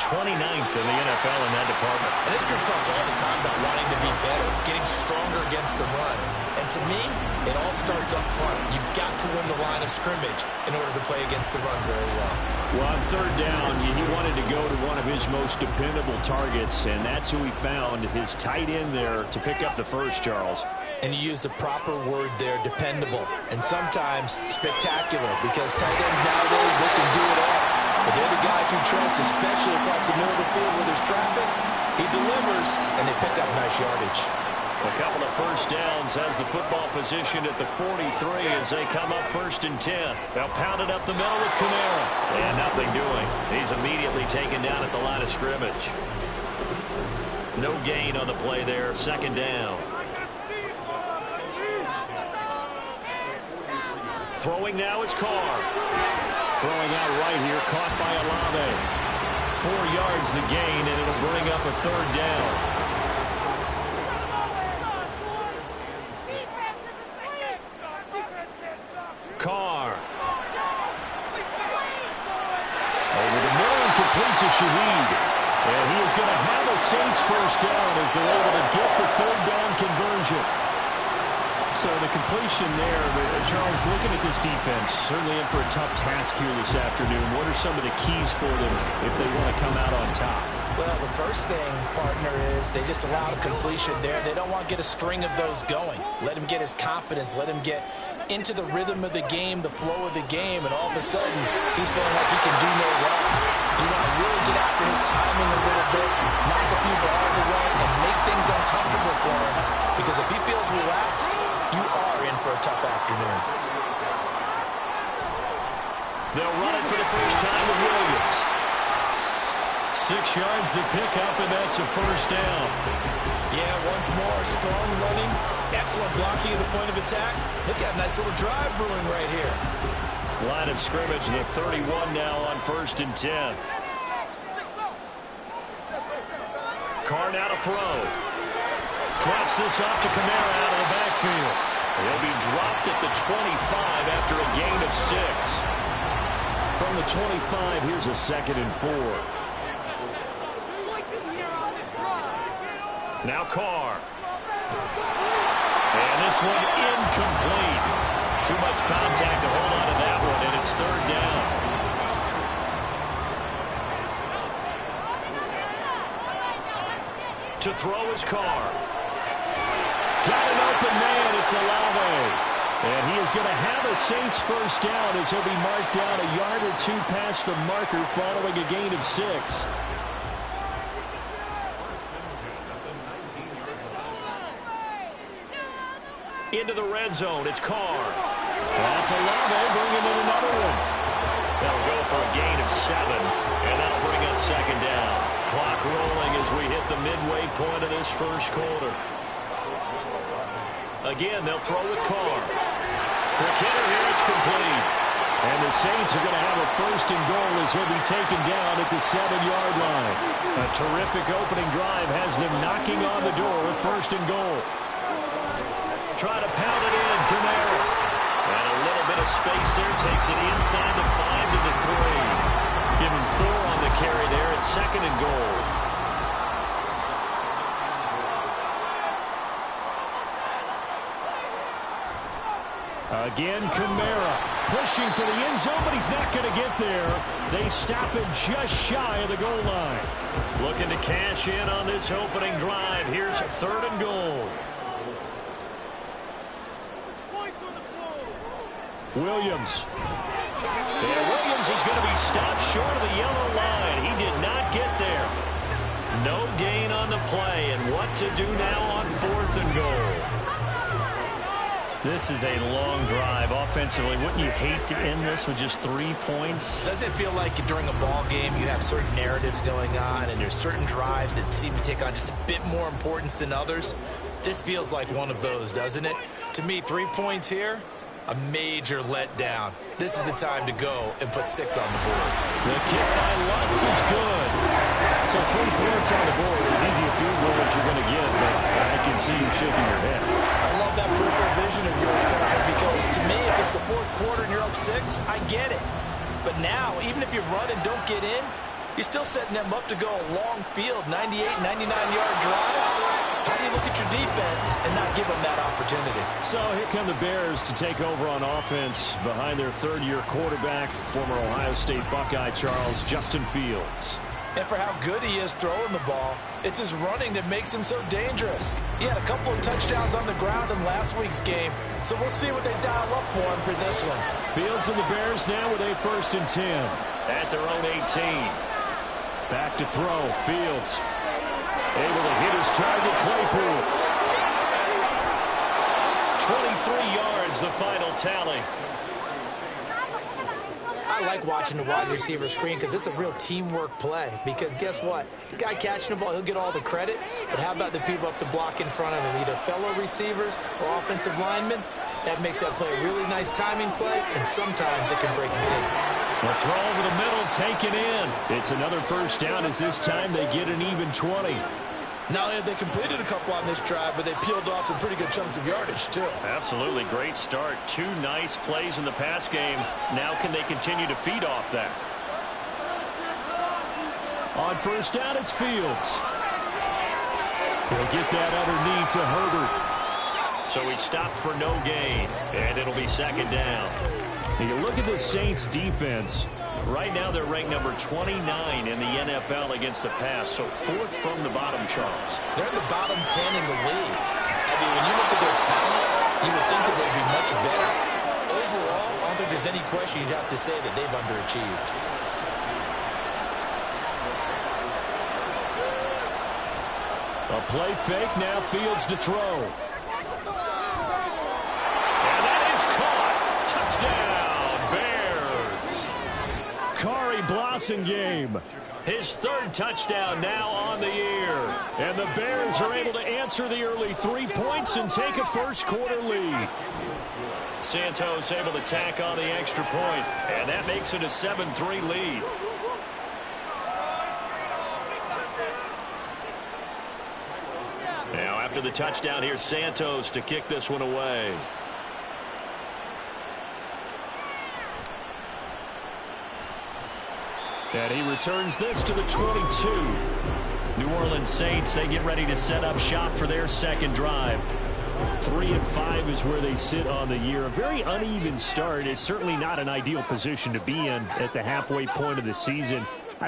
29th in the NFL in that department. And this group talks all the time about wanting to be better, getting stronger against the run. And to me, it all starts up front. You've got to win the line of scrimmage in order to play against the run very well. Well, on third down, he wanted to go to one of his most dependable targets, and that's who he found, his tight end there to pick up the first, Charles. And you use the proper word there, dependable, and sometimes spectacular, because tight ends nowadays, they can do it all. But they're the guys you trust, especially across the middle of the field where there's traffic. He delivers, and they pick up nice yardage. A couple of first downs has the football position at the 43 as they come up 1st and 10. They'll pound it up the middle with Kamara. And nothing doing. He's immediately taken down at the line of scrimmage. No gain on the play there. 2nd down. Throwing now is Carr. Throwing out right here, caught by Olave. 4 yards the gain, and it'll bring up a 3rd down. Carr. Over the middle and complete to Shaheed. And he is going to have a Saints first down as they're able to get the 3rd down conversion. So the completion there, Charles, looking at this defense, certainly in for a tough task here this afternoon. What are some of the keys for them if they want to come out on top? Well, the first thing, partner, is they just allowed a completion there. They don't want to get a string of those going. Let him get his confidence. Let him get into the rhythm of the game, the flow of the game, and all of a sudden, he's feeling like he can do no wrong. You want to really get after his timing a little bit, knock a few balls away, and make things uncomfortable for him. Because if he feels relaxed, you are in for a tough afternoon. They'll run it for the first time with Williams. 6 yards to pick up, and that's a first down. Yeah, once more, strong running, excellent blocking at the point of attack. Look at that nice little drive brewing right here. Line of scrimmage, the 31 now on 1st and 10. Carr now to throw. Drops this off to Kamara out of the backfield. He'll be dropped at the 25 after a gain of 6. From the 25, here's a 2nd and 4. Now Carr. And this one incomplete. Too much contact to hold on to that one, and it's 3rd down. To throw is Carr. Got an open man. It's Olave. And he is going to have a Saints first down as he'll be marked down a yard or 2 past the marker following a gain of 6. Into the red zone. It's Carr. That's Olave bringing in another one. They'll go for a gain of 7, and that'll bring up 2nd down. Clock rolling as we hit the midway point of this first quarter. Again, they'll throw with Carr. Quick hitter here, it's complete. And the Saints are going to have a 1st and goal as he'll be taken down at the 7-yard line. A terrific opening drive has them knocking on the door of 1st and goal. Try to pound it in, Kamara. And a little bit of space there, takes it inside the 5 to the 3. Give him 4 on the carry there at 2nd and goal. Again, Kamara pushing for the end zone, but he's not going to get there. They stop him just shy of the goal line. Looking to cash in on this opening drive. Here's 3rd and goal. Williams. And Williams is going to be stopped short of the yellow line. He did not get there. No gain on the play, and what to do now on 4th and goal. This is a long drive offensively. Wouldn't you hate to end this with just 3 points? Doesn't it feel like during a ball game you have certain narratives going on and there's certain drives that seem to take on just a bit more importance than others? This feels like one of those, doesn't it? To me, 3 points here, a major letdown. This is the time to go and put 6 on the board. The kick by Lutz is good. So 3 points on the board is easy a field goal that you're going to get, but I can see you shaking your head. I love that peripheral vision of yours, partner, because to me, if it's the 4th quarter and you're up 6, I get it. But now, even if you run and don't get in, He's still setting them up to go a long field, 98, 99-yard drive. How do you look at your defense and not give them that opportunity? So here come the Bears to take over on offense behind their third-year quarterback, former Ohio State Buckeye Charles Justin Fields. And for how good he is throwing the ball, it's his running that makes him so dangerous. He had a couple of touchdowns on the ground in last week's game, so we'll see what they dial up for him for this one. Fields and the Bears now with a 1st and 10 at their own 18. Back to throw. Fields able to hit his target, Claypool. 23 yards, the final tally. I like watching the wide receiver screen because it's a real teamwork play. Because guess what? The guy catching the ball, he'll get all the credit. But how about the people up to block in front of him, either fellow receivers or offensive linemen? That makes that play a really nice timing play, and sometimes it can break big. The throw over the middle, taken in. It's another 1st down as this time they get an even 20. Not only have they completed a couple on this drive, but they peeled off some pretty good chunks of yardage, too. Absolutely. Great start. 2 nice plays in the pass game. Now can they continue to feed off that? On 1st down, it's Fields. He'll get that underneath to Herbert. So he stopped for no gain, and it'll be 2nd down. Now you look at the Saints defense. Right now they're ranked number 29 in the NFL against the pass, so 4th from the bottom, Charles. They're in the bottom 10 in the league. I mean, when you look at their talent, you would think that they'd be much better. Overall, I don't think there's any question you'd have to say that they've underachieved. A play fake, now Fields to throw. And that is caught. Touchdown, Bears. Kari Blossingame, his 3rd touchdown now on the year. And the Bears are able to answer the early 3 points and take a 1st quarter lead. Santos able to tack on the extra point, and that makes it a 7-3 lead. Now after the touchdown, here's Santos to kick this one away. And he returns this to the 22. New Orleans Saints, they get ready to set up shop for their 2nd drive. 3-5 is where they sit on the year. A very uneven start is certainly not an ideal position to be in at the halfway point of the season.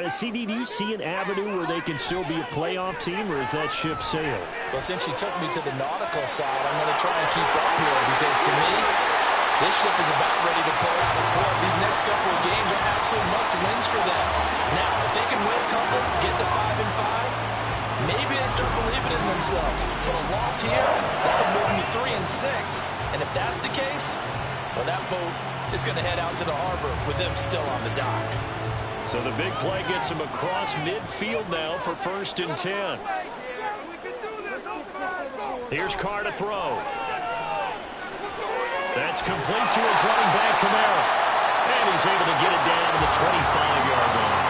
CD, do you see an avenue where they can still be a playoff team, or is that ship sailed? Well, since you took me to the nautical side, I'm going to try and keep up here because, to me, this ship is about ready to pull out of port. These next couple of games are absolute must-wins for them. Now, if they can win a couple, get to 5-5, maybe they start believing in themselves. But a loss here, that would move them to 3-6. And if that's the case, well, that boat is going to head out to the harbor with them still on the dock. So the big play gets him across midfield now for 1st and 10. Here's Carr to throw. That's complete to his running back, Kamara. And he's able to get it down to the 25-yard line.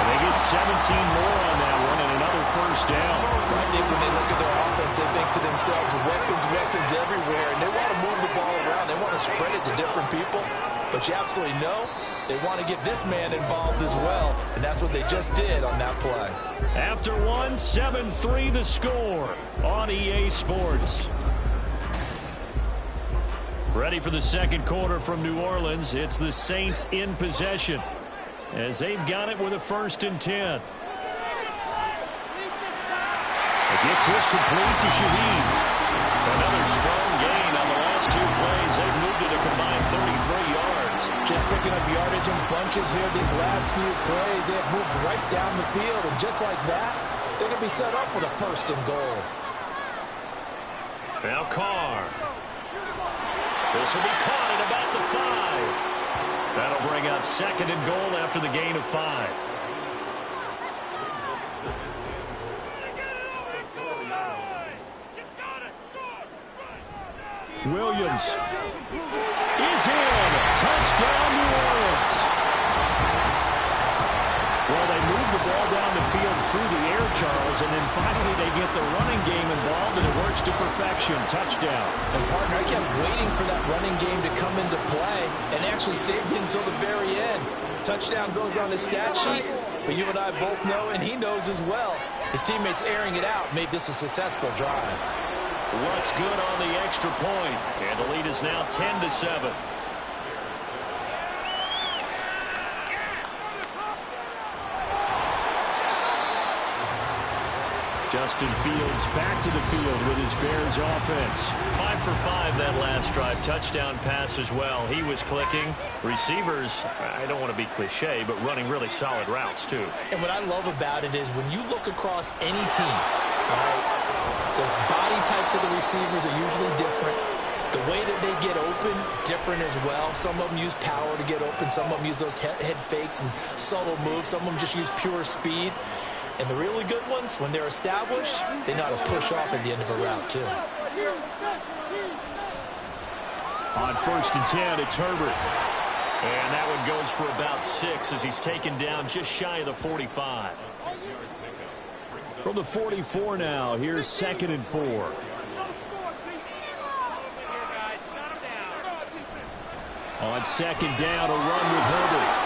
And they get 17 more on that one and another 1st down. I think when they look at their offense, they think to themselves, weapons everywhere. And they want to move the ball around. They want to spread it to different people. But you absolutely know they want to get this man involved as well. And that's what they just did on that play. After 7-3 the score on EA Sports. Ready for the 2nd quarter from New Orleans. It's the Saints in possession as they've got it with a 1st and 10. It gets this complete to Shaheed. Another strong gain on the last 2 plays. They've moved it a combined 33 yards. Just picking up yardage in bunches here these last few plays. They have moved right down the field, and just like that, they're going to be set up with a 1st and goal. Now Carr. This will be caught at about the 5. That'll bring up 2nd and goal after the gain of 5. Williams is in. Touchdown, New Orleans. Well, they move the ball down the field through the air, Charles, and then finally they get the running game involved, and it works to perfection. Touchdown. And, partner, I kept waiting for that running game to come into play and actually saved it until the very end. Touchdown goes on the stat sheet, But you and I both know, and he knows as well, his teammates airing it out made this a successful drive. What's good on the extra point? And the lead is now 10-7. Justin Fields back to the field with his Bears offense. 5 for 5 that last drive. Touchdown pass as well. He was clicking. Receivers, I don't want to be cliche, but running really solid routes too. And what I love about it is when you look across any team, all right, the body types of the receivers are usually different. The way that they get open, different as well. Some of them use power to get open. Some of them use those head fakes and subtle moves. Some of them just use pure speed. And the really good ones, when they're established, they know how to push off at the end of a route, too. On 1st and 10, it's Herbert. And that one goes for about 6 as he's taken down just shy of the 45. From the 44 now, here's 2nd and 4. On 2nd down, a run with Herbert.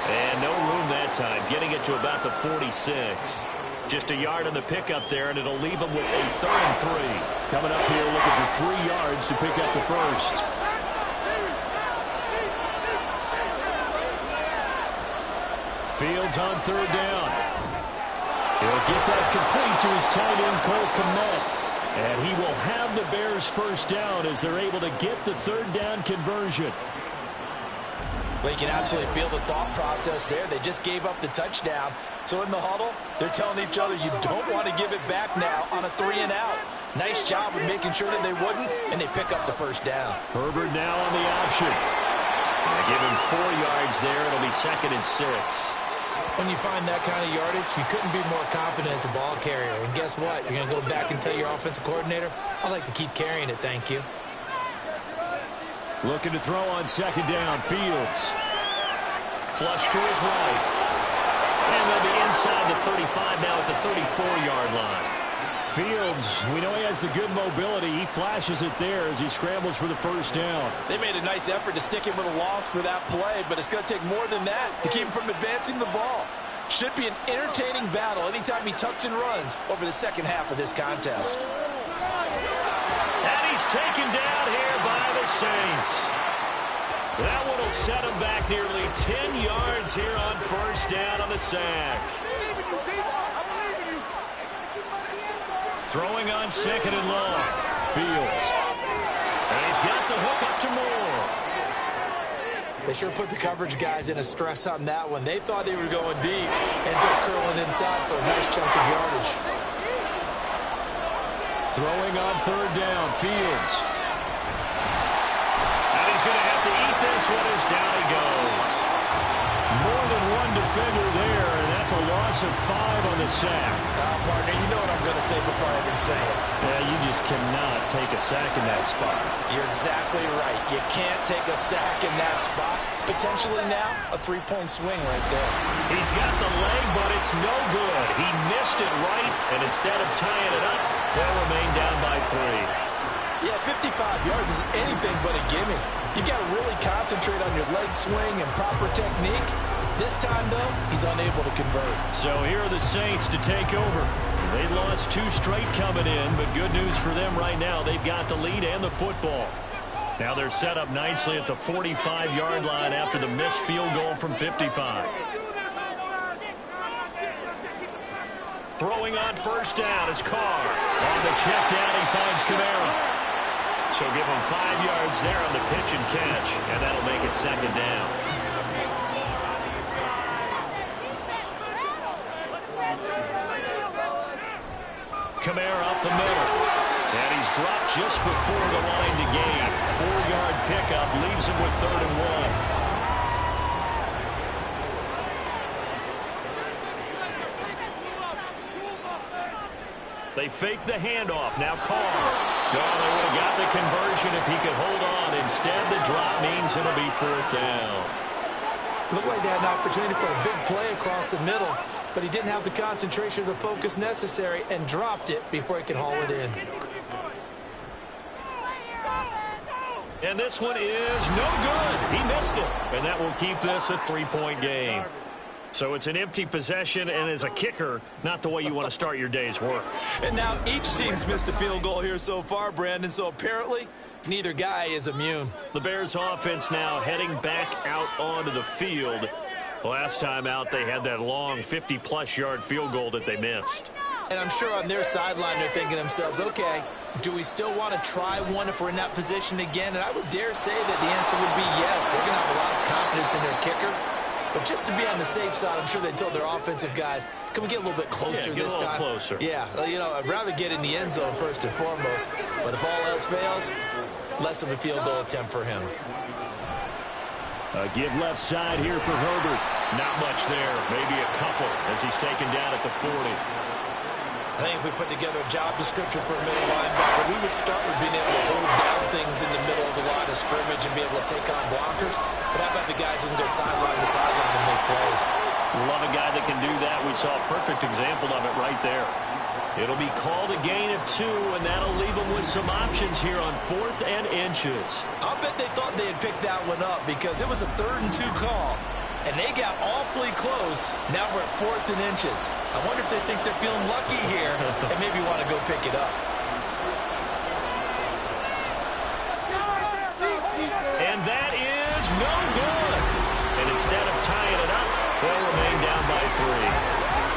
And no room that time, getting it to about the 46. Just a yard on the pickup there, and it'll leave him with a 3rd and 3. Coming up here looking for 3 yards to pick up the first. Fields on 3rd down. He'll get that complete to his tight end, Cole Kmet. And he will have the Bears first down as they're able to get the 3rd down conversion. Well, you can absolutely feel the thought process there. They just gave up the touchdown. So in the huddle, they're telling each other, you don't want to give it back now on a 3 and out. Nice job of making sure that they wouldn't, and they pick up the first down. Herbert now on the option. They give him 4 yards there. It'll be 2nd and 6. When you find that kind of yardage, you couldn't be more confident as a ball carrier. And guess what? You're going to go back and tell your offensive coordinator, I'd like to keep carrying it, thank you. Looking to throw on 2nd down. Fields. Flush to his right. And they'll be inside the 35 now at the 34-yard line. Fields, we know he has the good mobility. He flashes it there as he scrambles for the first down. They made a nice effort to stick him with a loss for that play, but it's going to take more than that to keep him from advancing the ball. Should be an entertaining battle anytime he tucks and runs over the second half of this contest. And he's taken down here by the Saints. That one will set him back nearly 10 yards here on 1st down on the sack. Throwing on 2nd and long. Fields. And he's got the hook up to Moore. They sure put the coverage guys in a stress on that one. They thought they were going deep. Ends up curling inside for a nice chunk of yardage. Throwing on 3rd down. Fields. And he's going to have to eat this one as down he goes. More than one defender there, and that's a loss of 5 on the sack. Partner, you know what I'm going to say before I even say it. Yeah, you just cannot take a sack in that spot. You're exactly right. You can't take a sack in that spot. Potentially now, a 3-point swing right there. He's got the leg, but it's no good. He missed it right, and instead of tying it up, they'll remain down by 3. Yeah, 55 yards is anything but a gimme. You got to really concentrate on your leg swing and proper technique. This time, though, he's unable to convert. So here are the Saints to take over. They lost 2 straight coming in, but good news for them right now. They've got the lead and the football. Now they're set up nicely at the 45-yard line after the missed field goal from 55. Throwing on 1st down is Carr. On the check down, he finds Kamara. So give him 5 yards there on the pitch and catch, and that'll make it 2nd down. Kamara up the middle. And he's dropped just before the line to gain. 4-yard pickup leaves him with 3rd and 1. They fake the handoff. Now Carr. Oh, they would have got the conversion if he could hold on. Instead, the drop means it'll be 4th down. Looked like they had an opportunity for a big play across the middle, but he didn't have the concentration or the focus necessary and dropped it before he could haul it in. And this one is no good. He missed it. And that will keep this a 3-point game. So it's an empty possession, and as a kicker, not the way you want to start your day's work. And now each team's missed a field goal here so far, Brandon, so apparently neither guy is immune. The Bears offense now heading back out onto the field. Last time out, they had that long 50-plus yard field goal that they missed. And I'm sure on their sideline they're thinking to themselves, okay, do we still want to try one if we're in that position again? And I would dare say that the answer would be yes. They're going to have a lot of confidence in their kicker. But just to be on the safe side, I'm sure they told their offensive guys, can we get a little bit closer this time? Closer. Yeah, you know, I'd rather get in the end zone first and foremost. But if all else fails, less of a field goal attempt for him. A give left side here for Herbert. Not much there, maybe a couple as he's taken down at the 40. I think if we put together a job description for a middle linebacker, we would start with being able to hold down things in the middle of the line of scrimmage and be able to take on blockers. But how about the guys who can go sideline to sideline and make plays? Love a guy that can do that. We saw a perfect example of it right there. It'll be called a gain of 2, and that'll leave them with some options here on 4th and inches. I'll bet they thought they had picked that one up because it was a 3rd and 2 call. And they got awfully close. Now we're at 4th and inches. I wonder if they think they're feeling lucky here and maybe want to go pick it up. And that is no good. And instead of tying it up, they'll remain down by 3.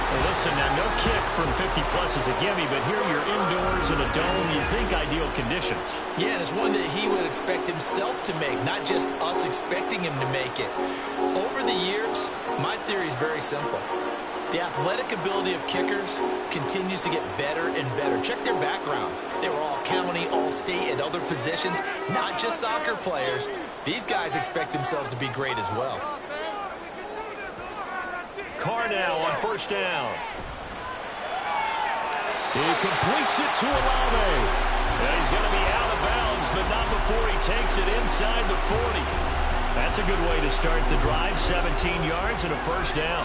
Well, listen, now no kick from 50-plus is a gimme, but here you're indoors in a dome. You think ideal conditions. Yeah, and it's one that he would expect himself to make, not just us expecting him to make it. Over the years, my theory is very simple. The athletic ability of kickers continues to get better and better. Check their backgrounds. They were all county, all state, at other positions, not just soccer players. These guys expect themselves to be great as well. Carr now on 1st down. He completes it to Olave. And he's going to be out of bounds, but not before he takes it inside the 40. That's a good way to start the drive. 17 yards and a 1st down.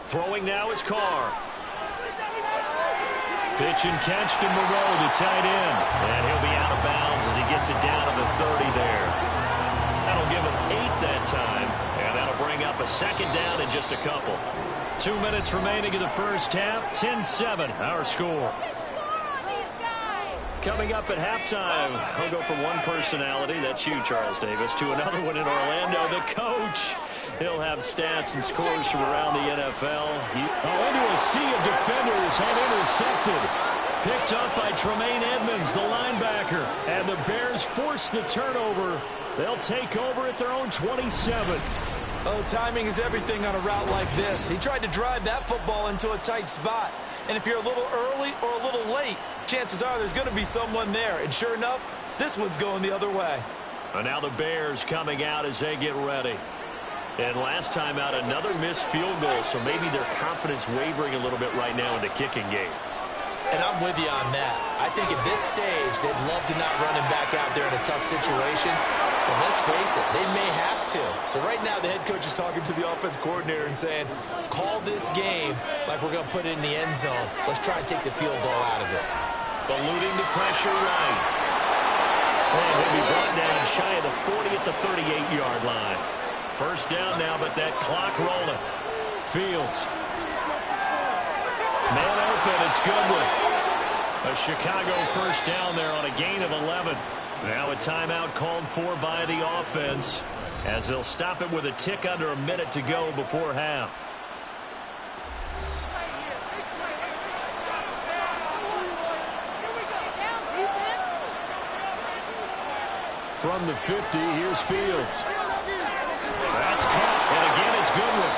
Throwing now is Carr. Pitch and catch to Moreau, the tight end. And he'll be out of bounds as he gets it down to the 30 there. That'll give him 8 that time, and that'll bring up a 2nd down in just a couple. 2 minutes remaining in the first half, 10-7, our score. Coming up at halftime, he'll go from one personality, that's you, Charles Davis, to another one in Orlando, the coach. He'll have stats and scores from around the NFL. Into a sea of defenders, and intercepted. Picked up by Tremaine Edmonds, the linebacker. And the Bears force the turnover. They'll take over at their own 27. Oh, timing is everything on a route like this. He tried to drive that football into a tight spot. And if you're a little early or a little late, chances are there's going to be someone there. And sure enough, this one's going the other way. And now the Bears coming out as they get ready. And last time out, another missed field goal, so maybe their confidence wavering a little bit right now in the kicking game. And I'm with you on that. I think at this stage, they'd love to not run him back out there in a tough situation. But let's face it, they may have to. So right now, the head coach is talking to the offense coordinator and saying, call this game like we're going to put it in the end zone. Let's try and take the field goal out of it. Eluding the pressure right. And he'll be brought down shy of the 40 at the 38-yard line. 1st down now, but that clock rolling. Fields. Man open, it's Goodwin. A Chicago 1st down there on a gain of 11. Now a timeout called for by the offense as they'll stop it with a tick under a minute to go before half. From the 50, here's Fields. That's caught, and again it's Goodwin.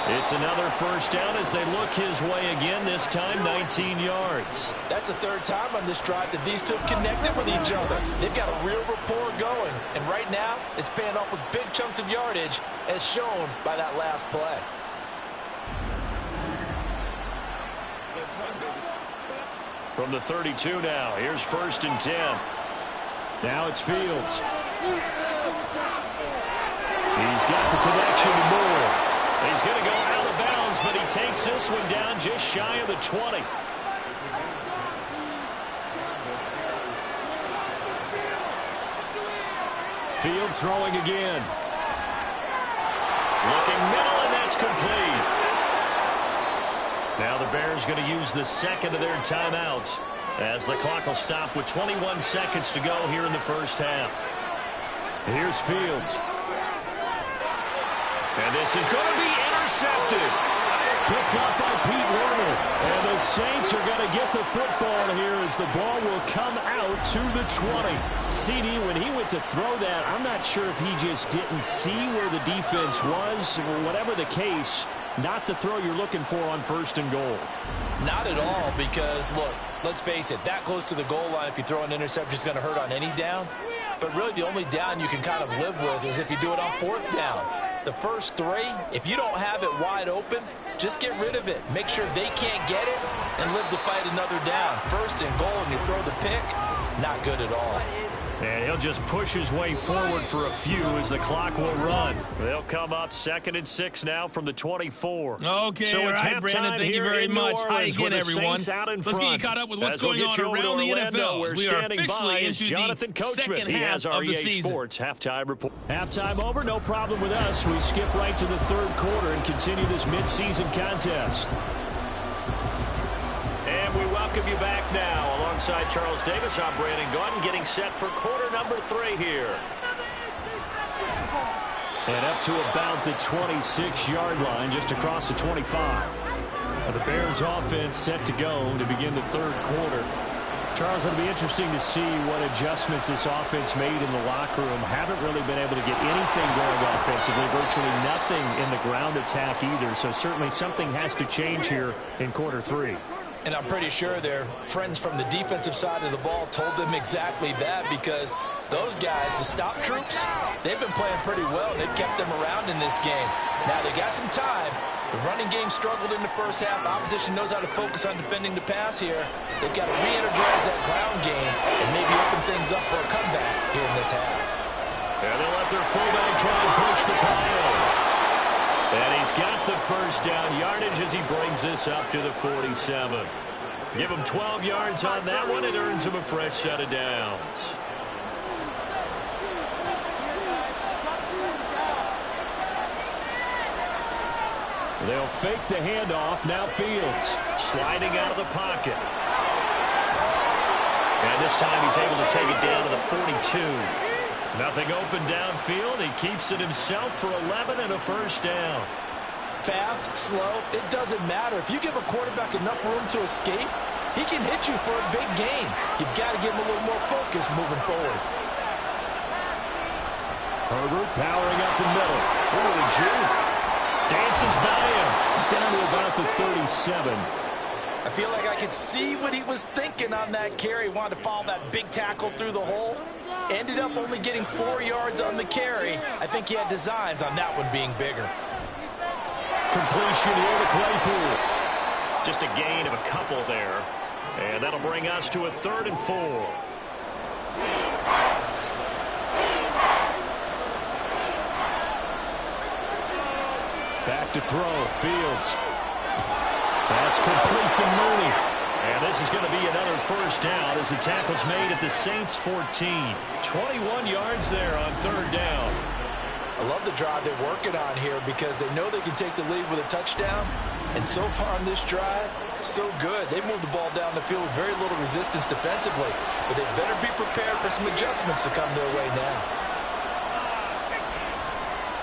It's another 1st down as they look his way again, this time 19 yards. That's the 3rd time on this drive that these two connected with each other. They've got a real rapport going, and right now it's paying off with big chunks of yardage as shown by that last play. From the 32 now, here's 1st and 10. Now it's Fields. He's got the connection to Moore. He's going to go out of bounds, but he takes this one down just shy of the 20. Fields throwing again. Looking middle, and that's complete. Now the Bears going to use the second of their timeouts as the clock will stop with 21 seconds to go here in the first half. Here's Fields. And this is going to be intercepted. Picked up by Pete Werner. And the Saints are going to get the football here as the ball will come out to the 20. CD, when he went to throw that, I'm not sure if he just didn't see where the defense was. Whatever the case, not the throw you're looking for on first and goal. Not at all, because, look, let's face it, that close to the goal line, if you throw an interception, is going to hurt on any down. But really the only down you can kind of live with is if you do it on fourth down. The first three, if you don't have it wide open, just get rid of it. Make sure they can't get it and live to fight another down. First and goal, and you throw the pick, not good at all. And he'll just push his way forward for a few as the clock will run. They'll come up 2nd and 6 now from the 24. Okay, so it's halftime. Brandon, thank you very much. Hi again, everyone. Let's get you caught up with what's going on around the NFL. We are officially into the second half of the season. Sports halftime report. Halftime over, no problem with us. We skip right to the third quarter and continue this midseason contest. And we welcome you back now. Alongside Charles Davis, I'm Brandon Gaudin, getting set for quarter number 3 here. And up to about the 26-yard line, just across the 25. The Bears offense set to go to begin the third quarter. Charles, it'll be interesting to see what adjustments this offense made in the locker room. Haven't really been able to get anything going offensively, virtually nothing in the ground attack either. So certainly something has to change here in quarter 3. And I'm pretty sure their friends from the defensive side of the ball told them exactly that, because those guys, the stop troops, they've been playing pretty well. They've kept them around in this game. Now they got some time. The running game struggled in the first half. Opposition knows how to focus on defending the pass here. They've got to re-energize that ground game and maybe open things up for a comeback here in this half. And they'll let their fullback try and push the pile. And he's got the first down yardage as he brings this up to the 47. Give him 12 yards on that one. It earns him a fresh set of downs. They'll fake the handoff. Now Fields sliding out of the pocket. And this time he's able to take it down to the 42. Nothing open downfield. He keeps it himself for 11 and a first down. Fast, slow, it doesn't matter. If you give a quarterback enough room to escape, he can hit you for a big gain. You've got to give him a little more focus moving forward. Herbert powering up the middle. What a juke. Dances by him. Down to about the 37. I feel like I could see what he was thinking on that carry. Wanted to follow that big tackle through the hole. Ended up only getting 4 yards on the carry. I think he had designs on that one being bigger. Completion here to Claypool. Just a gain of a couple there. And that'll bring us to a 3rd and 4. Back to throw. Fields. That's complete to Mooney. And this is going to be another first down as the tackle's made at the Saints 14. 21 yards there on 3rd down. I love the drive they're working on here because they know they can take the lead with a touchdown. And so far on this drive, so good. They moved the ball down the field with very little resistance defensively. But they better be prepared for some adjustments to come their way now.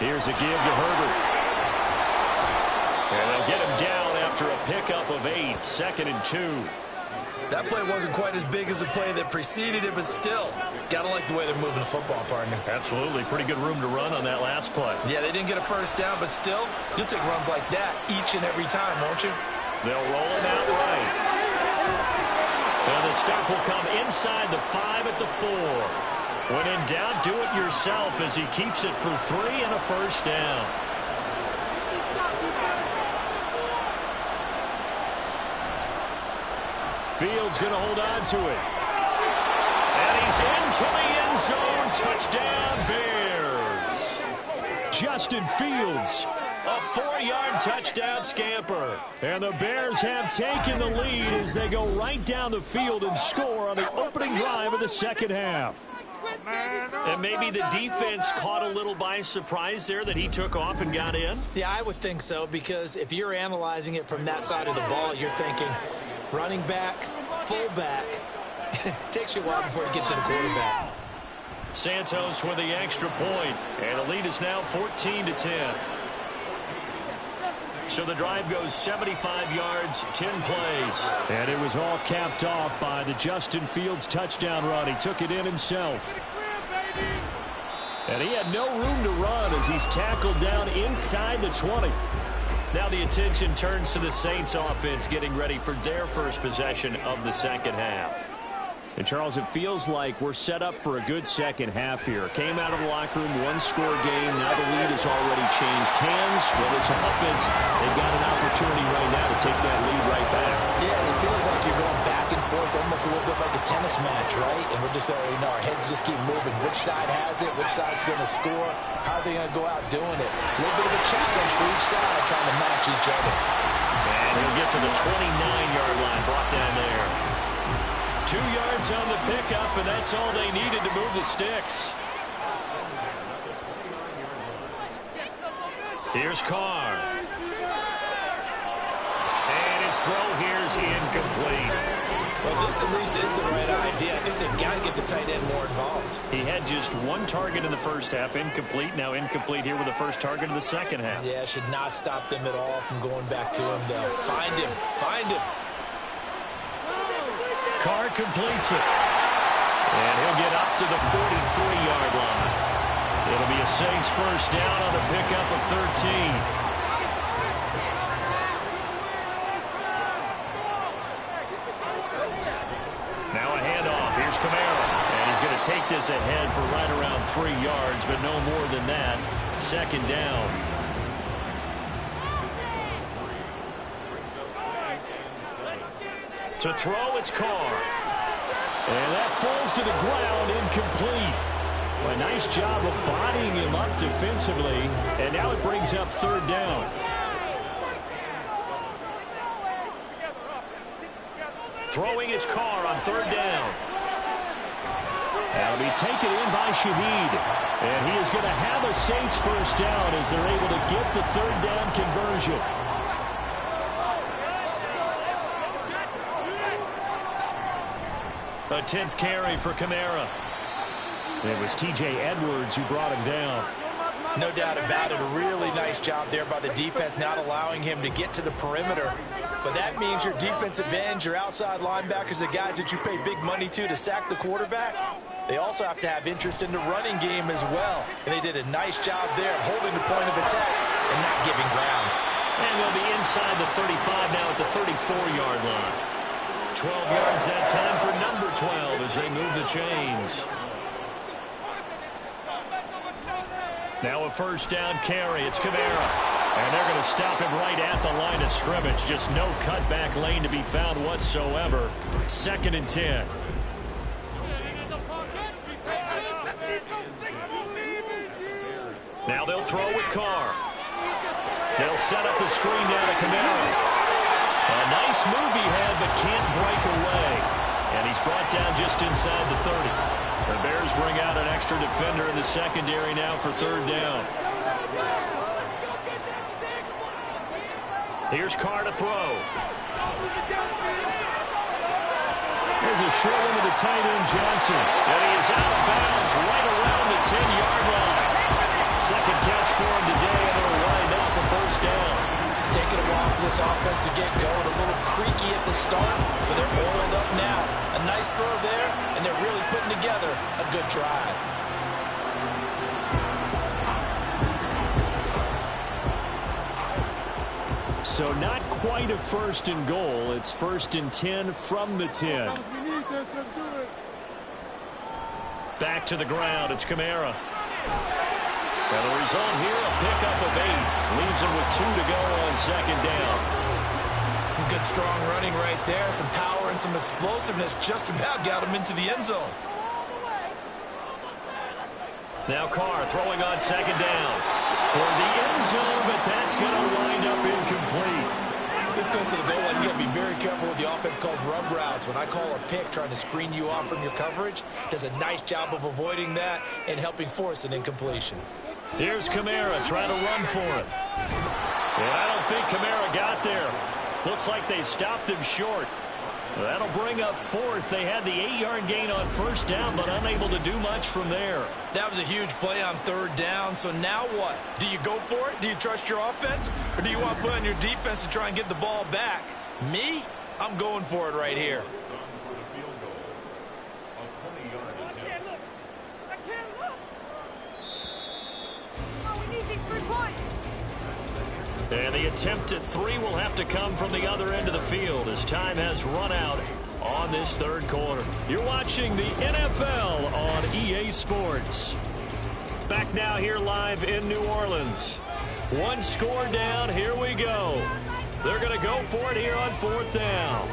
Here's a give to Herbert. And they'll get him down after a pickup of 8, 2nd and 2. That play wasn't quite as big as the play that preceded it, but still, gotta like the way they're moving the football, partner. Absolutely. Pretty good room to run on that last play. Yeah, they didn't get a first down, but still, you'll take runs like that each and every time, won't you? They'll roll it out right. And the stop will come inside the 5 at the 4. When in doubt, do it yourself as he keeps it for 3 and a first down. Fields going to hold on to it. And he's into the end zone. Touchdown, Bears. Justin Fields, a 4-yard touchdown scamper. And the Bears have taken the lead as they go right down the field and score on the opening drive of the second half. And maybe the defense caught a little by surprise there that he took off and got in? Yeah, I would think so, because if you're analyzing it from that side of the ball, you're thinking running back, fullback. It takes you a while before you get to the quarterback. Santos with the extra point, and the lead is now 14-10. So the drive goes 75 yards, 10 plays. And it was all capped off by the Justin Fields touchdown run. He took it in himself. And he had no room to run as he's tackled down inside the 20. Now the attention turns to the Saints offense getting ready for their first possession of the second half. And, Charles, it feels like we're set up for a good second half here. Came out of the locker room, one-score game. Now the lead has already changed hands. Well, there's some offense. They've got an opportunity right now to take that lead right back. Yeah, it feels like you're going back and forth, almost a little bit like a tennis match, right? And we're just, our heads just keep moving. Which side has it? Which side's going to score? How are they going to go out doing it? A little bit of a challenge for each side trying to match each other. And he'll get to the 29-yard line, brought down there. 2 yards on the pickup, and that's all they needed to move the sticks. Here's Carr. And his throw here's incomplete. Well, this at least is the right idea. I think they've got to get the tight end more involved. He had just one target in the first half, incomplete. Now incomplete here with the first target of the second half. Yeah, should not stop them at all from going back to him, though. Find him. Find him. Carr completes it. And he'll get up to the 43-yard line. It'll be a Saints first down on the pickup of 13. Now a handoff. Here's Kamara. And he's going to take this ahead for right around 3 yards, but no more than that. Second down. To throw, it's Carr. And that falls to the ground, incomplete. A nice job of bodying him up defensively. And now it brings up third down. Throwing his Carr on third down. That'll be taken in by Shaheed. And he is going to have a Saints first down as they're able to get the third down conversion. A 10th carry for Kamara. It was T.J. Edwards who brought him down. No doubt about it. A really nice job there by the defense, not allowing him to get to the perimeter. But that means your defensive ends, your outside linebackers, the guys that you pay big money to sack the quarterback, they also have to have interest in the running game as well. And they did a nice job there of holding the point of attack and not giving ground. And they'll be inside the 35 now at the 34-yard line. 12 yards that time for number 12 as they move the chains. Now a first down carry. It's Kamara. And they're going to stop him right at the line of scrimmage. Just no cutback lane to be found whatsoever. 2nd and 10. Now they'll throw with Carr. They'll set up the screen down to Kamara. A nice move he had, but can't break away. And he's brought down just inside the 30. The Bears bring out an extra defender in the secondary now for third down. Here's Carr to throw. There's a short one to the tight end, Johnson. And he is out of bounds right around the 10-yard line. Second catch for him today, and it'll wind up a first down. It's taking a while for this offense to get going. A little creaky at the start, but they're oiled up now. A nice throw there, and they're really putting together a good drive. So not quite a 1st and goal. It's 1st and 10 from the 10. Back to the ground. It's Kamara. And the result here, a pickup of 8. Leaves him with 2 to go on second down. Some good, strong running right there. Some power and some explosiveness just about got him into the end zone. Now Carr throwing on second down. Toward the end zone, but that's going to wind up incomplete. this close to the goal line, you got to be very careful with the offense calls rub routes. When I call a pick trying to screen you off from your coverage, does a nice job of avoiding that and helping force an incompletion. Here's Kamara trying to run for it. And I don't think Kamara got there. Looks like they stopped him short. That'll bring up fourth. They had the 8-yard gain on first down, but unable to do much from there. That was a huge play on third down. So now what? Do you go for it? Do you trust your offense? Or do you want to put on your defense to try and get the ball back? Me? I'm going for it right here. And the attempt at 3 will have to come from the other end of the field as time has run out on this third quarter. You're watching the NFL on EA Sports. Back now here live in New Orleans. One score down. Here we go. They're going to go for it here on fourth down.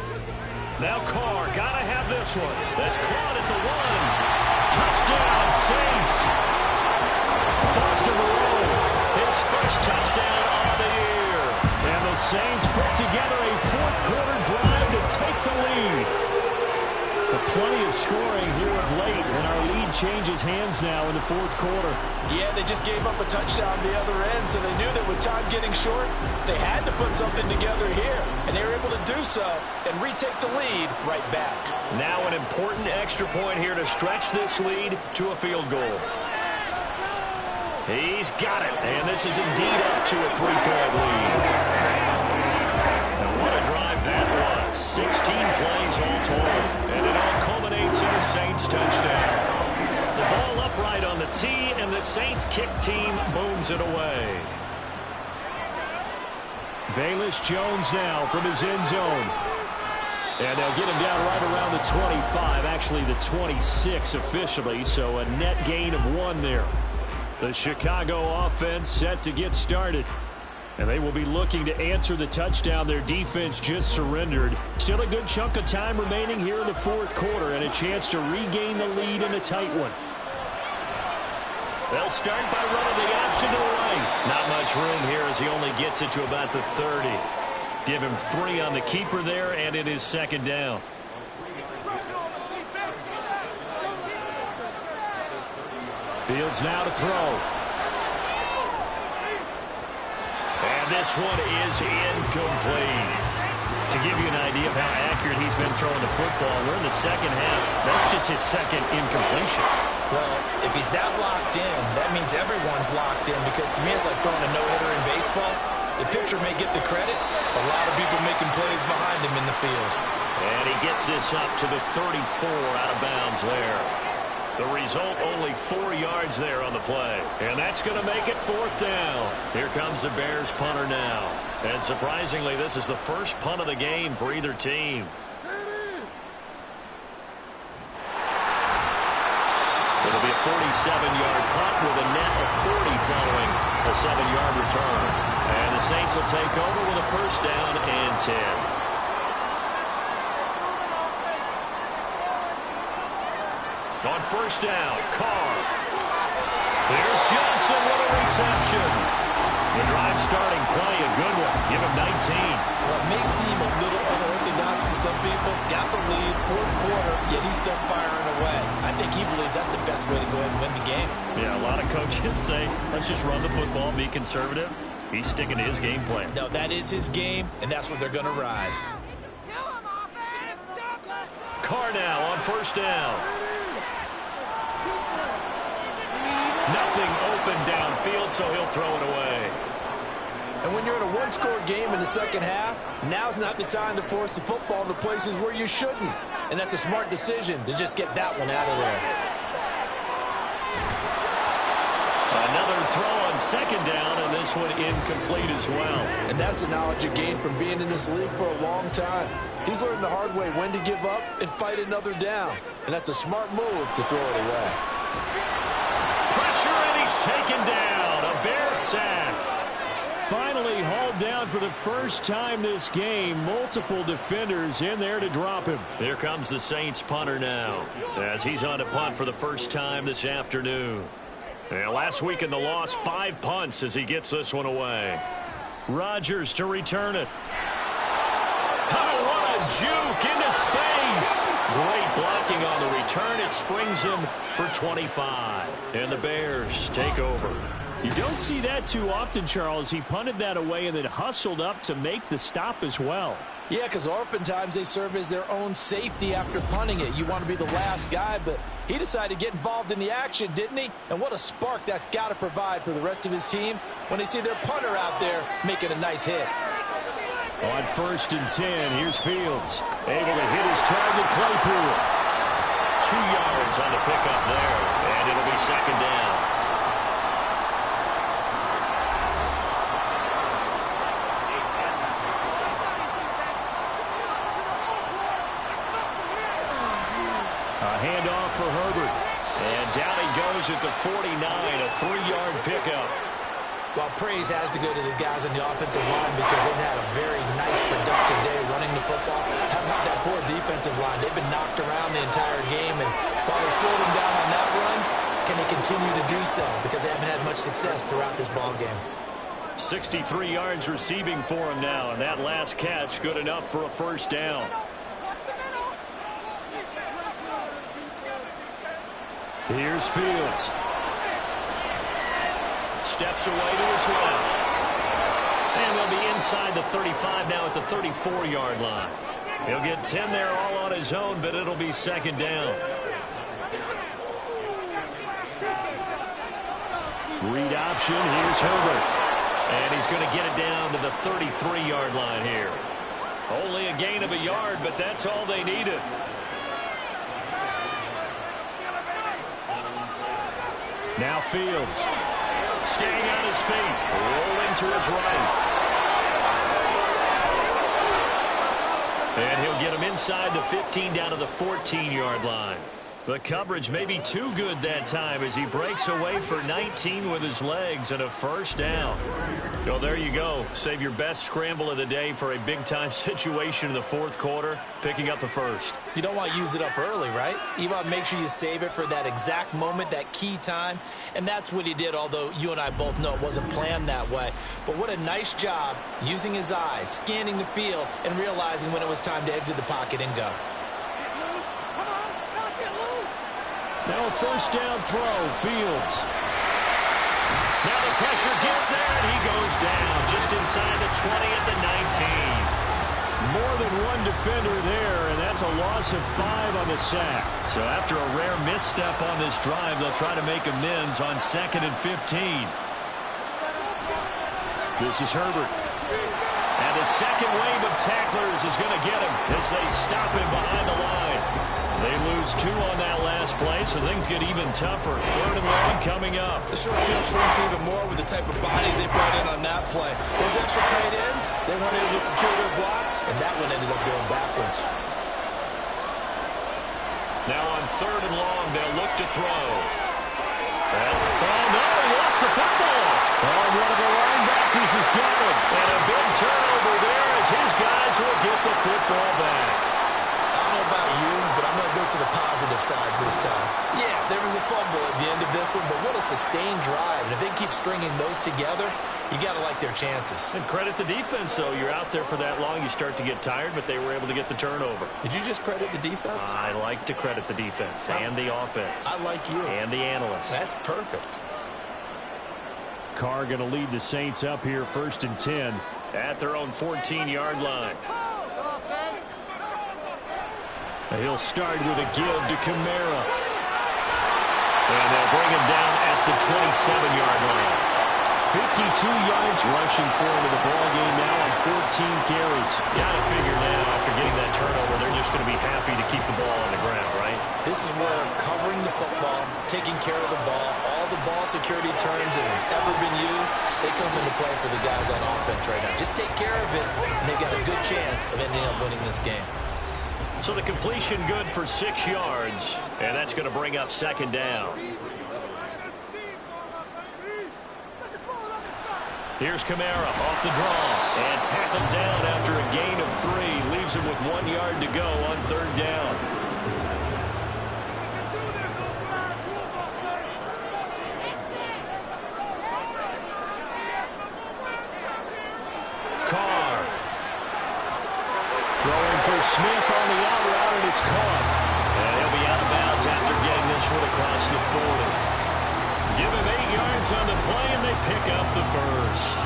Now Carr, got to have this one. That's caught at the 1. Touchdown, Saints. Foster Moreau, his first touchdown of the year. And the Saints put together a fourth-quarter drive to take the lead. But plenty of scoring here of late, and our lead changes hands now in the fourth quarter. Yeah, they just gave up a touchdown the other end, so they knew that with time getting short, they had to put something together here. And they were able to do so and retake the lead right back. Now an important extra point here to stretch this lead to a field goal. He's got it, and this is indeed up to a 3-point lead. Now what a drive that was. 16 plays all total, and it all culminates in the Saints touchdown. The ball upright on the tee, and the Saints kick team booms it away. Velus Jones now from his end zone. And they'll get him down right around the 25, actually the 26 officially, so a net gain of 1 there. The Chicago offense set to get started. And they will be looking to answer the touchdown their defense just surrendered. Still a good chunk of time remaining here in the fourth quarter and a chance to regain the lead in a tight one. They'll start by running the option to the right. Not much room here as he only gets it to about the 30. Give him 3 on the keeper there, and it is second down. Fields now to throw. And this one is incomplete. To give you an idea of how accurate he's been throwing the football, we're in the second half. That's just his second incompletion. Well, if he's that locked in, that means everyone's locked in, because to me it's like throwing a no-hitter in baseball. The pitcher may get the credit. A lot of people making plays behind him in the field. And he gets this up to the 34 out of bounds there. The result, only 4 yards there on the play. And that's going to make it fourth down. Here comes the Bears punter now. And surprisingly, this is the first punt of the game for either team. It'll be a 47-yard punt with a net of 40 following a 7-yard return. And the Saints will take over with a first down and 10. On first down, Carr. There's Johnson with a reception. The drive starting play, a good one. Give him 19. Well, it may seem a little unorthodox to some people. Got the lead, fourth quarter, yet he's still firing away. I think he believes that's the best way to go ahead and win the game. Yeah, a lot of coaches say, let's just run the football, be conservative. He's sticking to his game plan. No, that is his game, and that's what they're going to ride. Carr now on first down. Nothing open downfield, so he'll throw it away. And when you're in a one-score game in the second half, now's not the time to force the football to places where you shouldn't. And that's a smart decision to just get that one out of there. Another throw on second down, and this one incomplete as well. And that's the knowledge you gain from being in this league for a long time. He's learned the hard way when to give up and fight another down. And that's a smart move to throw it away. Pressure, and he's taken down. A Bear sack. Finally hauled down for the first time this game. Multiple defenders in there to drop him. Here comes the Saints punter now, as he's on to punt for the first time this afternoon. And last week in the loss, 5 punts as he gets this one away. Rodgers to return it. juke into space. Great blocking on the return. It springs him for 25. And the Bears take over. You don't see that too often, Charles. He punted that away and then hustled up to make the stop as well. Yeah, because oftentimes they serve as their own safety after punting it. You want to be the last guy, but he decided to get involved in the action, didn't he? And what a spark that's got to provide for the rest of his team when they see their punter out there making a nice hit. On 1st and 10, here's Fields. Able to hit his target, Claypool. 2 yards on the pickup there, and it'll be 2nd down. A handoff for Herbert. And down he goes at the 49, a 3-yard pickup. Well, praise has to go to the guys on the offensive line because they've had a very nice, productive day running the football. How about that poor defensive line? They've been knocked around the entire game, and while they slowed them down on that run, can they continue to do so? Because they haven't had much success throughout this ball game. 63 yards receiving for him now, and that last catch good enough for a 1st down. Here's Fields. Steps away to his left. And they'll be inside the 35 now at the 34-yard line. He'll get 10 there all on his own, but it'll be 2nd down. Read option. Here's Herbert. And he's going to get it down to the 33-yard line here. Only a gain of a yard, but that's all they needed. Now Fields. Staying on his feet. Rolling to his right. And he'll get him inside the 15 down to the 14-yard line. The coverage may be too good that time as he breaks away for 19 with his legs and a 1st down. Well, there you go. Save your best scramble of the day for a big-time situation in the 4th quarter, picking up the 1st. You don't want to use it up early, right? You want to make sure you save it for that exact moment, that key time. And that's what he did, although you and I both know it wasn't planned that way. But what a nice job using his eyes, scanning the field, and realizing when it was time to exit the pocket and go. Now a 1st down throw, Fields. Now the pressure gets there, and he goes down just inside the 20 at the 19. More than one defender there, and that's a loss of 5 on the sack. So after a rare misstep on this drive, they'll try to make amends on 2nd and 15. This is Herbert. And the second wave of tacklers is going to get him as they stop him behind the line. They lose 2 on that last play, so things get even tougher. 3rd and long coming up. The short field shrinks even more with the type of bodies they brought in on that play. Those extra tight ends, they weren't able to secure their blocks, and that one ended up going backwards. Now on 3rd and long, they'll look to throw. Oh, no, he lost the football. Oh, one of the linebackers has got it. And a big turnover there as his guys will get the football back. About you, but I'm going to go to the positive side this time. Yeah, there was a fumble at the end of this one, but what a sustained drive. And if they keep stringing those together, you got to like their chances. And credit the defense, though. You're out there for that long, you start to get tired, but they were able to get the turnover. Did you just credit the defense? I like to credit the defense and the offense. I like you. And the analysts. That's perfect. Carr going to lead the Saints up here 1st and 10 at their own 14-yard line. He'll start with a give to Kamara. And they'll bring him down at the 27-yard line. 52 yards rushing forward to the ballgame now on 14 carries. Got to figure now after getting that turnover, they're just going to be happy to keep the ball on the ground, right? This is where covering the football, taking care of the ball, all the ball security terms that have ever been used, they come into play for the guys on offense right now. Just take care of it, and they got a good chance of ending up winning this game. So the completion good for 6 yards, and that's going to bring up 2nd down. Here's Kamara off the draw and tackled down after a gain of 3. Leaves him with 1 yard to go on 3rd down. Carr throwing for Smith on the out route, and it's caught. And he'll be out of bounds after getting this one across the 40. Give him 8 yards on the play, and they pick up the first.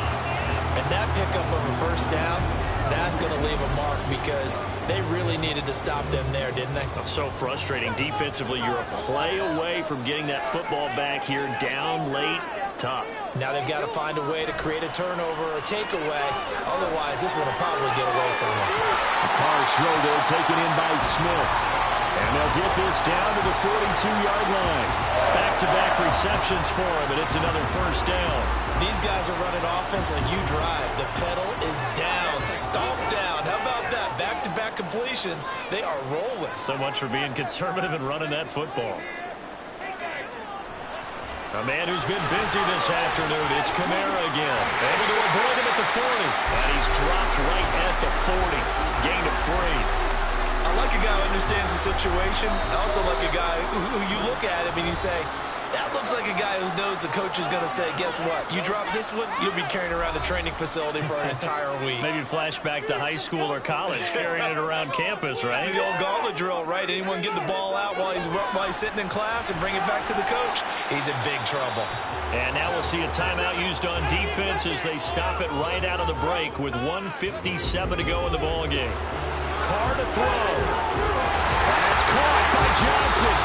And that pickup of a first down, that's going to leave a mark because they really needed to stop them there, didn't they? So frustrating. Defensively, you're a play away from getting that football back here down late. Tough. Now they've got to find a way to create a turnover or a takeaway. Otherwise, this one will probably get away from them. The Carr's throw there taken in by Smith. And they'll get this down to the 42-yard line. Back-to-back receptions for him, and it's another first down. These guys are running offense like you drive. The pedal is down, stomp down. How about that? Back-to-back completions. They are rolling. So much for being conservative and running that football. A man who's been busy this afternoon. It's Kamara again. Able to avoid him at the 40. And he's dropped right at the 40. Gain of 3. I like a guy who understands the situation. I also like a guy who you look at him and you say, that looks like a guy who knows the coach is going to say, guess what? You drop this one, you'll be carrying around the training facility for an entire week. Maybe flashback to high school or college, carrying it around campus, right? The old gauntlet drill, right? Anyone get the ball out while he's sitting in class and bring it back to the coach? He's in big trouble. And now we'll see a timeout used on defense as they stop it right out of the break with 1:57 to go in the ball game. Carr to throw. And it's caught by Johnson.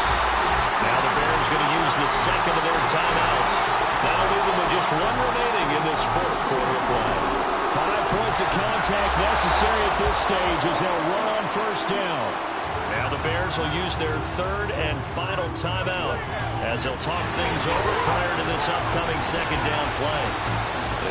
Now the Bears going to use the second of their timeouts. That'll leave them with just one remaining in this fourth quarter of play. 5 points of contact necessary at this stage as they'll run on first down. Now the Bears will use their third and final timeout as they'll talk things over prior to this upcoming second down play.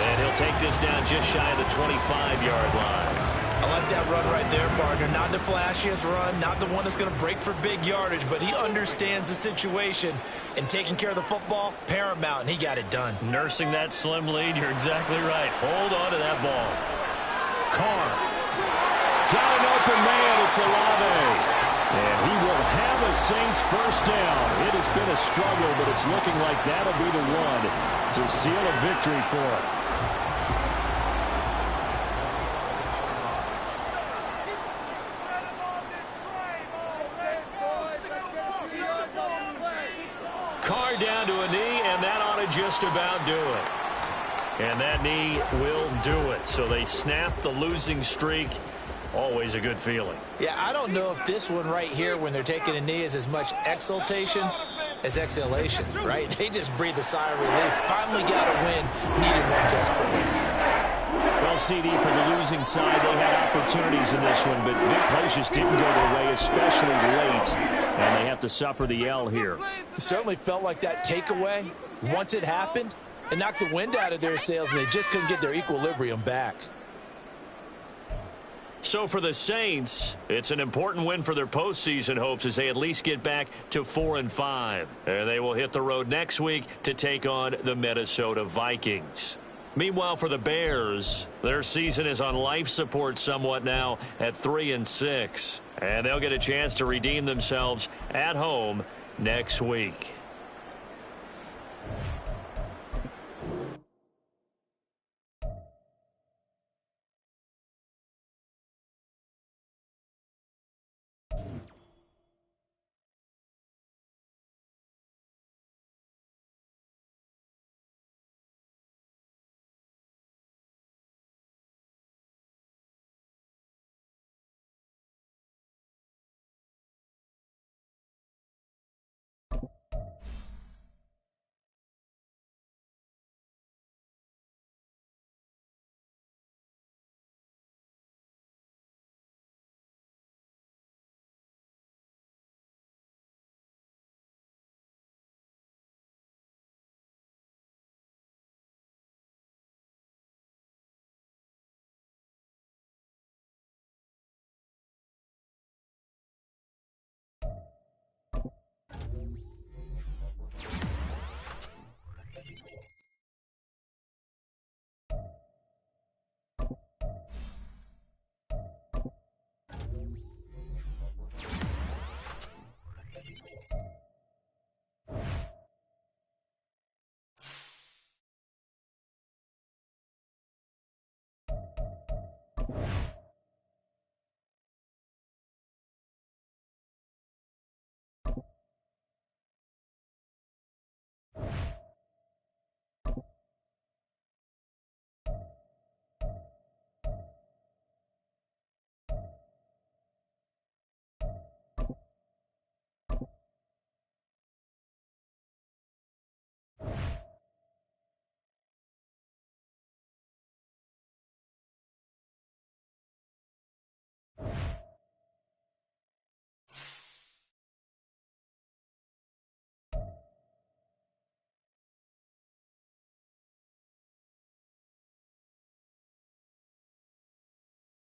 And he'll take this down just shy of the 25-yard line. I like that run right there, partner. Not the flashiest run, not the one that's going to break for big yardage, but he understands the situation, and taking care of the football, paramount, and he got it done. Nursing that slim lead, you're exactly right. Hold on to that ball. Carr. Got an open man, it's Olave. And he will have a Saints first down. It has been a struggle, but it's looking like that'll be the one to seal a victory for him. Carr down to a knee, and that ought to just about do it. And that knee will do it. So they snap the losing streak. Always a good feeling. Yeah, I don't know if this one right here, when they're taking a knee, is as much exultation as exhalation, right? They just breathe a sigh of relief. Finally got a win. Needed one desperately. Well, CD, for the losing side, they had opportunities in this one, but big plays just didn't go their way, especially late, and they have to suffer the L here. It certainly felt like that takeaway, once it happened, it knocked the wind out of their sails, and they just couldn't get their equilibrium back. So for the Saints, it's an important win for their postseason hopes as they at least get back to 4-5. And they will hit the road next week to take on the Minnesota Vikings. Meanwhile, for the Bears, their season is on life support somewhat now at 3-6. And they'll get a chance to redeem themselves at home next week.